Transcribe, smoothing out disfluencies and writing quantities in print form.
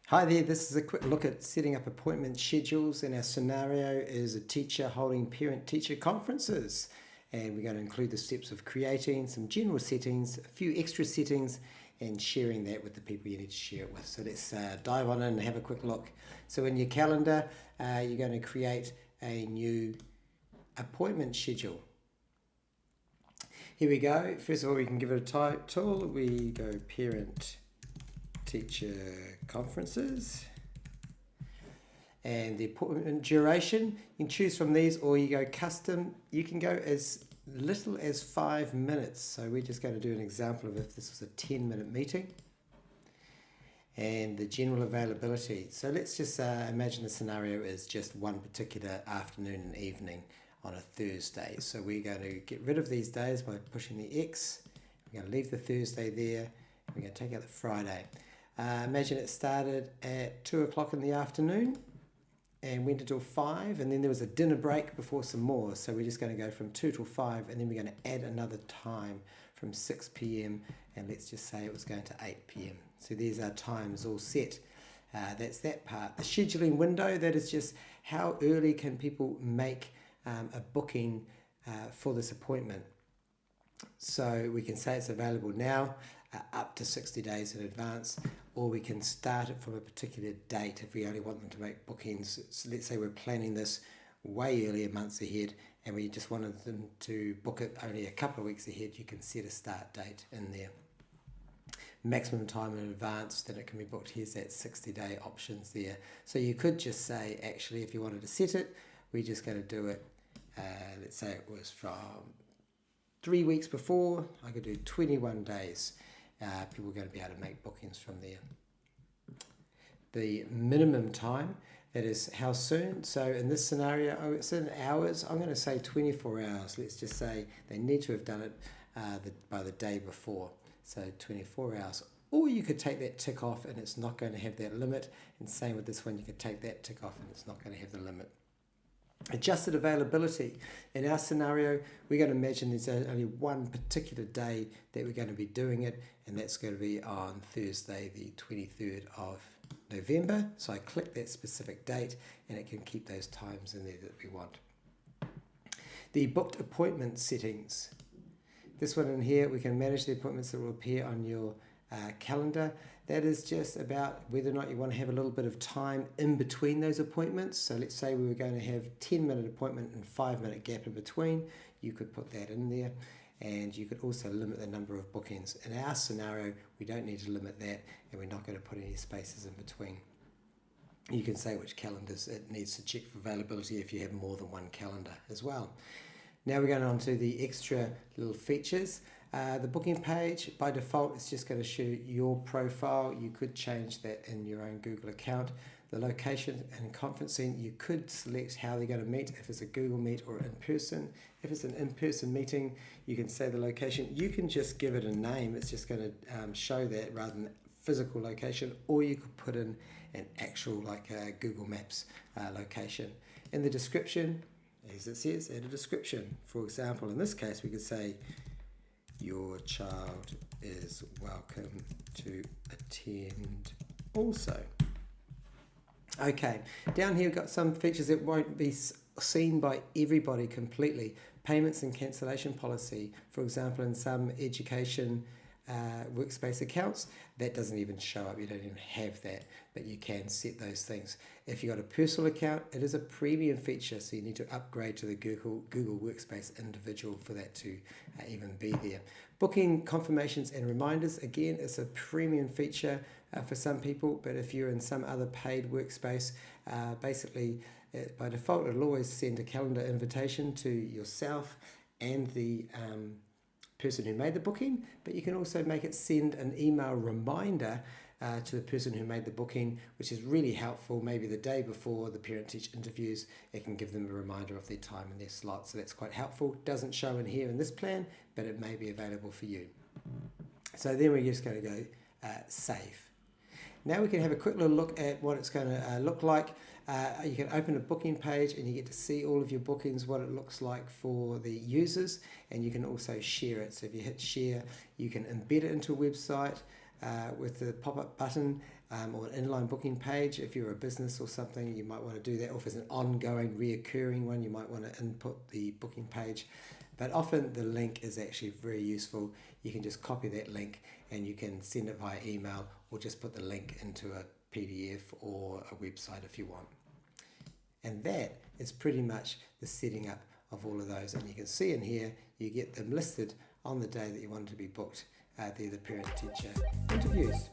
Hi there, this is a quick look at setting up appointment schedules, and our scenario is a teacher holding parent-teacher conferences, and we're going to include the steps of creating some general settings, a few extra settings, and sharing that with the people you need to share it with. So let's dive on in and have a quick look. So in your calendar, you're going to create a new appointment schedule. Here we go. First of all, we can give it a title. We go parent-teacher conferences, and the appointment duration, you can choose from these, or you go custom. You can go as little as 5 minutes. So we're just going to do an example of if this was a 10-minute meeting. And the general availability. So let's just imagine the scenario is just one particular afternoon and evening on a Thursday. So we're going to get rid of these days by pushing the X. We're going to leave the Thursday there. We're going to take out the Friday. Imagine it started at 2 o'clock in the afternoon and went until 5, and then there was a dinner break before some more. So we're just going to go from 2 till 5, and then we're going to add another time from 6 p.m. and let's just say it was going to 8 p.m. So there's our times all set. That's that part. The scheduling window, that is just how early can people make a booking for this appointment. So we can say it's available now, up to 60 days in advance, or we can start it from a particular date if we only want them to make bookings. So let's say we're planning this way earlier, months ahead, and we just wanted them to book it only a couple of weeks ahead. You can set a start date in there. Maximum time in advance that it can be booked. Here's that 60-day options there. So you could just say, actually, if you wanted to set it, we're just going to do it, let's say it was from 3 weeks before. I could do 21 days. People are going to be able to make bookings from there. The minimum time, that is how soon. So in this scenario, it's in hours. I'm going to say 24 hours. Let's just say they need to have done it by the day before. So 24 hours. Or you could take that tick off and it's not going to have that limit. And same with this one, you could take that tick off and it's not going to have the limit. Adjusted availability. In our scenario, we're going to imagine there's only one particular day that we're going to be doing it, and that's going to be on Thursday, the 23rd of November. So I click that specific date, and it can keep those times in there that we want. The booked appointment settings. This one in here, we can manage the appointments that will appear on your calendar. That is just about whether or not you want to have a little bit of time in between those appointments. So let's say we were going to have 10-minute appointment and 5-minute gap in between. You could put that in there, and you could also limit the number of bookings. In our scenario, we don't need to limit that, and we're not going to put any spaces in between. You can say which calendars it needs to check for availability if you have more than one calendar as well. Now we're going on to the extra little features. The booking page, by default, it's just going to show your profile. You could change that in your own Google account. The location and conferencing, you could select how they're going to meet, if it's a Google Meet or in person. If it's an in-person meeting, you can say the location. You can just give it a name. It's just going to show that rather than physical location, or you could put in an actual Google Maps location. In the description, as it says, add a description. For example, in this case, we could say, your child is welcome to attend also. Okay, down here we've got some features that won't be seen by everybody completely. Payments and cancellation policy. For example, in some education workspace accounts, that doesn't even show up. You don't even have that, but you can set those things. If you've got a personal account, it is a premium feature, so you need to upgrade to the Google Workspace Individual for that to even be there. Booking confirmations and reminders, again, it's a premium feature for some people, but if you're in some other paid workspace, basically by default it'll always send a calendar invitation to yourself and the person who made the booking, but you can also make it send an email reminder to the person who made the booking, which is really helpful. Maybe the day before the parent-teacher interviews, it can give them a reminder of their time and their slot, so that's quite helpful. Doesn't show in here in this plan, but it may be available for you. So then we're just going to go save. Now we can have a quick little look at what it's going to look like. You can open a booking page and you get to see all of your bookings, what it looks like for the users, and you can also share it. So if you hit share, you can embed it into a website with the pop-up button, or an inline booking page. If you're a business or something, you might want to do that. Or if it's an ongoing, reoccurring one, you might want to input the booking page. But often the link is actually very useful. You can just copy that link and you can send it via email, or just put the link into a PDF or a website if you want. And that is pretty much the setting up of all of those. And you can see in here, you get them listed on the day that you want to be booked. They're the parent-teacher interviews.